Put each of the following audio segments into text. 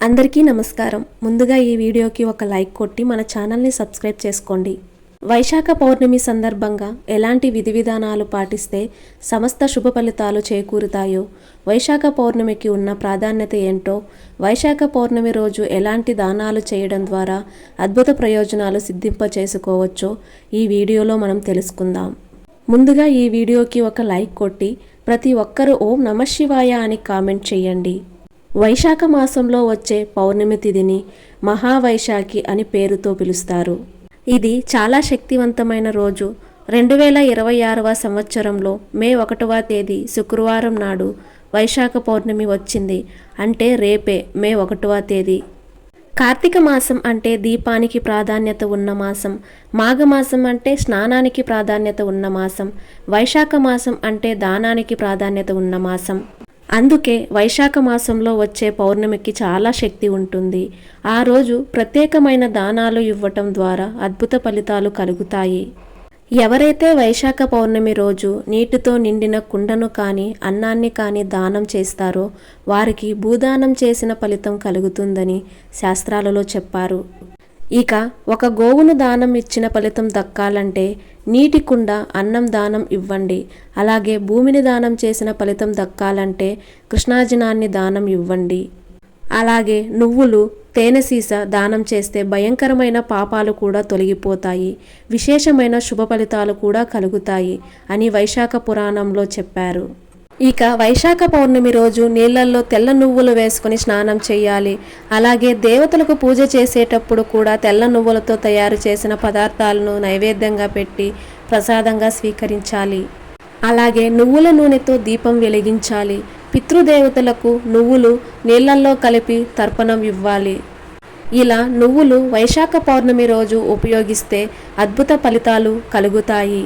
అందరికీ నమస్కారం. ముందుగా ఈ వీడియోకి ఒక లైక్ కొట్టి మన ఛానల్ని సబ్స్క్రైబ్ చేసుకోండి. వైశాఖ పౌర్ణమి సందర్భంగా ఎలాంటి విధి విధానాలు పాటిస్తే సమస్త శుభ ఫలితాలు చేకూరుతాయో, వైశాఖ పౌర్ణమికి ఉన్న ప్రాధాన్యత ఏంటో, వైశాఖ పౌర్ణమి రోజు ఎలాంటి దానాలు చేయడం ద్వారా అద్భుత ప్రయోజనాలు సిద్ధింపచేసుకోవచ్చో ఈ వీడియోలో మనం తెలుసుకుందాం. ముందుగా ఈ వీడియోకి ఒక లైక్ కొట్టి ప్రతి ఒక్కరూ ఓం నమః శివాయ అని కామెంట్ చేయండి. వైశాఖ మాసంలో వచ్చే పౌర్ణమి తిథిని మహావైశాఖి అని పేరుతో పిలుస్తారు. ఇది చాలా శక్తివంతమైన రోజు. 2026వ సంవత్సరంలో మే 1వ తేదీ శుక్రవారం నాడు వైశాఖ పౌర్ణమి వచ్చింది. అంటే రేపే మే 1వ తేదీ. కార్తీక మాసం అంటే దీపానికి ప్రాధాన్యత ఉన్న మాసం, మాఘమాసం అంటే స్నానానికి ప్రాధాన్యత ఉన్న మాసం, వైశాఖ మాసం అంటే దానానికి ప్రాధాన్యత ఉన్న మాసం. అందుకే వైశాఖ మాసంలో వచ్చే పౌర్ణమికి చాలా శక్తి ఉంటుంది. ఆ రోజు ప్రత్యేకమైన దానాలు ఇవ్వటం ద్వారా అద్భుత ఫలితాలు కలుగుతాయి. ఎవరైతే వైశాఖ పౌర్ణమి రోజు నీటితో నిండిన కుండను కానీ అన్నాన్ని కానీ దానం చేస్తారో వారికి భూదానం చేసిన ఫలితం కలుగుతుందని శాస్త్రాలలో చెప్పారు. ఇక ఒక గోవును దానం ఇచ్చిన ఫలితం దక్కాలంటే నీటి కుండ అన్నం దానం ఇవ్వండి. అలాగే భూమిని దానం చేసిన ఫలితం దక్కాలంటే కృష్ణాజినాన్ని దానం ఇవ్వండి. అలాగే నువ్వులు, తేనె సీస దానం చేస్తే భయంకరమైన పాపాలు కూడా తొలగిపోతాయి, విశేషమైన శుభ ఫలితాలు కూడా కలుగుతాయి అని వైశాఖ పురాణంలో చెప్పారు. ఇక వైశాఖ పౌర్ణమి రోజు నీళ్లల్లో తెల్ల నువ్వులు వేసుకుని స్నానం చేయాలి. అలాగే దేవతలకు పూజ చేసేటప్పుడు కూడా తెల్ల నువ్వులతో తయారు చేసిన పదార్థాలను నైవేద్యంగా పెట్టి ప్రసాదంగా స్వీకరించాలి. అలాగే నువ్వుల నూనెతో దీపం వెలిగించాలి. పితృదేవతలకు నువ్వులు నీళ్లల్లో కలిపి తర్పణం ఇవ్వాలి. ఇలా నువ్వులు వైశాఖ పౌర్ణమి రోజు ఉపయోగిస్తే అద్భుత ఫలితాలు కలుగుతాయి.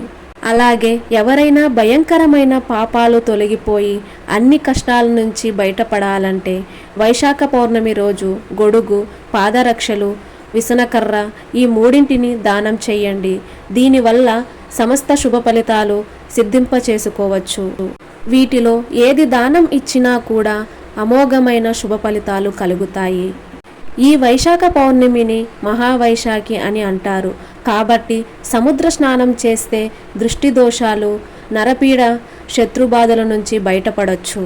అలాగే ఎవరైనా భయంకరమైన పాపాలు తొలగిపోయి అన్ని కష్టాల నుంచి బయటపడాలంటే వైశాఖ పౌర్ణమి రోజు గొడుగు, పాదరక్షలు, విసనకర్ర ఈ మూడింటిని దానం చేయండి. దీనివల్ల సమస్త శుభ ఫలితాలు సిద్ధింపచేసుకోవచ్చు. వీటిలో ఏది దానం ఇచ్చినా కూడా అమోఘమైన శుభ ఫలితాలు కలుగుతాయి. ఈ వైశాఖ పౌర్ణమిని మహావైశాఖి అని అంటారు. కాబట్టి సముద్ర స్నానం చేస్తే దృష్టి దోషాలు, నరపీడ, శత్రుబాధల నుంచి బయటపడవచ్చు.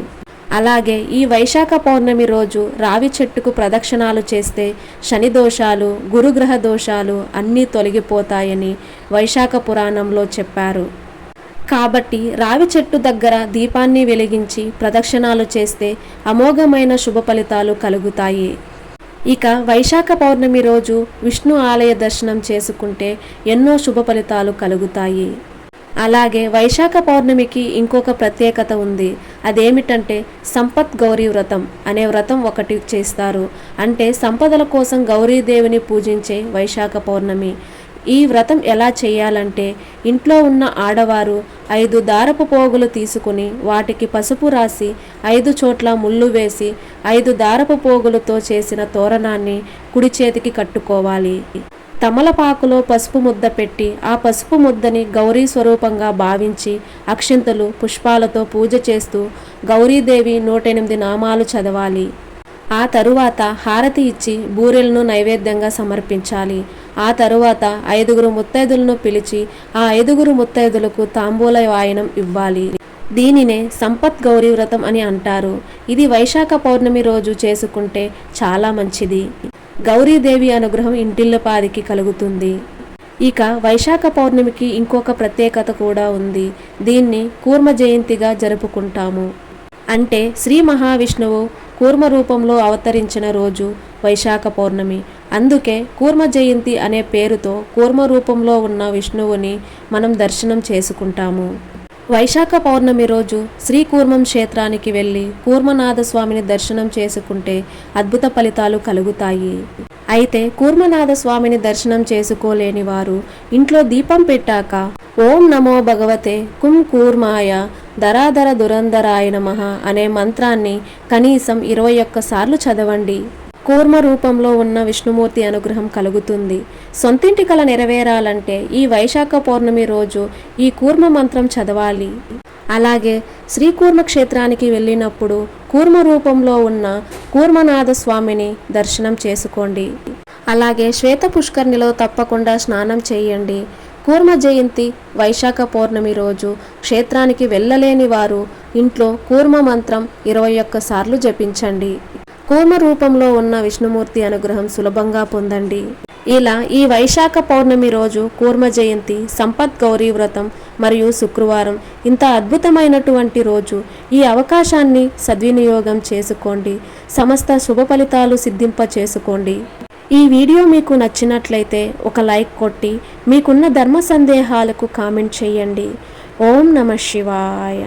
అలాగే ఈ వైశాఖ పౌర్ణమి రోజు రావి చెట్టుకు ప్రదక్షిణాలు చేస్తే శని దోషాలు, గురుగ్రహ దోషాలు అన్నీ తొలగిపోతాయని వైశాఖ పురాణంలో చెప్పారు. కాబట్టి రావి చెట్టు దగ్గర దీపాన్ని వెలిగించి ప్రదక్షిణాలు చేస్తే అమోఘమైన శుభ ఫలితాలు కలుగుతాయి. ఇక వైశాఖ పౌర్ణమి రోజు విష్ణు ఆలయ దర్శనం చేసుకుంటే ఎన్నో శుభ ఫలితాలు కలుగుతాయి. అలాగే వైశాఖ పౌర్ణమికి ఇంకొక ప్రత్యేకత ఉంది. అదేమిటంటే సంపత్ గౌరీ వ్రతం అనే వ్రతం ఒకటి చేస్తారు. అంటే సంపదల కోసం గౌరీదేవిని పూజించే వైశాఖ పౌర్ణమి. ఈ వ్రతం ఎలా చేయాలంటే ఇంట్లో ఉన్న ఆడవారు 5 దారపు పోగులు తీసుకుని వాటికి పసుపు రాసి 5 చోట్ల ముళ్ళు వేసి 5 దారపు పోగులతో చేసిన తోరణాన్ని కుడి చేతికి కట్టుకోవాలి. తమలపాకులో పసుపు ముద్ద పెట్టి ఆ పసుపు ముద్దని గౌరీ స్వరూపంగా భావించి అక్షింతలు, పుష్పాలతో పూజ చేస్తూ గౌరీదేవి 108 నామాలు చదవాలి. ఆ తరువాత హారతి ఇచ్చి బూరెలను నైవేద్యంగా సమర్పించాలి. ఆ తరువాత 5 ముత్తైదులను పిలిచి ఆ 5 ముత్తైదులకు తాంబూల వాయనం ఇవ్వాలి. దీనినే సంపత్ గౌరీ వ్రతం అని అంటారు. ఇది వైశాఖ పౌర్ణమి రోజు చేసుకుంటే చాలా మంచిది. గౌరీదేవి అనుగ్రహం ఇంటిల్లపాదికి కలుగుతుంది. ఇక వైశాఖ పౌర్ణమికి ఇంకొక ప్రత్యేకత కూడా ఉంది. దీన్ని కూర్మ జయంతిగా జరుపుకుంటాము. అంటే శ్రీ మహావిష్ణువు కూర్మ రూపంలో అవతరించిన రోజు వైశాఖ పౌర్ణమి. అందుకే కూర్మ జయంతి అనే పేరుతో కూర్మ రూపంలో ఉన్న విష్ణువుని మనం దర్శనం చేసుకుంటాము. వైశాఖ పౌర్ణమి రోజు శ్రీకూర్మం క్షేత్రానికి వెళ్ళి కూర్మనాథ స్వామిని దర్శనం చేసుకుంటే అద్భుత ఫలితాలు కలుగుతాయి. అయితే కూర్మనాథ స్వామిని దర్శనం చేసుకోలేని వారు ఇంట్లో దీపం పెట్టాక ఓం నమో భగవతే కుం కూర్మాయ ధరాధర దురంధరాయ నమః అనే మంత్రాన్ని కనీసం 21 సార్లు చదవండి. కూర్మ రూపంలో ఉన్న విష్ణుమూర్తి అనుగ్రహం కలుగుతుంది. సొంతింటి కల నెరవేరాలంటే ఈ వైశాఖ పౌర్ణమి రోజు ఈ కూర్మ మంత్రం చదవాలి. అలాగే శ్రీకూర్మ క్షేత్రానికి వెళ్ళినప్పుడు కూర్మ రూపంలో ఉన్న కూర్మనాథ స్వామిని దర్శనం చేసుకోండి. అలాగే శ్వేత పుష్కరిణిలో తప్పకుండా స్నానం చేయండి. కూర్మ జయంతి వైశాఖ పౌర్ణమి రోజు క్షేత్రానికి వెళ్ళలేని వారు ఇంట్లో కూర్మ మంత్రం 21 సార్లు జపించండి. కూర్మ రూపంలో ఉన్న విష్ణుమూర్తి అనుగ్రహం సులభంగా పొందండి. ఇలా ఈ వైశాఖ పౌర్ణమి రోజు కూర్మ జయంతి, సంపత్ గౌరీ వ్రతం మరియు శుక్రవారం ఇంత అద్భుతమైనటువంటి రోజు. ఈ అవకాశాన్ని సద్వినియోగం చేసుకోండి. సమస్త శుభ ఫలితాలు సిద్ధింప చేసుకోండి. ఈ వీడియో మీకు నచ్చినట్లయితే ఒక లైక్ కొట్టి మీకున్న ధర్మ సందేహాలకు కామెంట్ చేయండి. ఓం నమః శివాయ.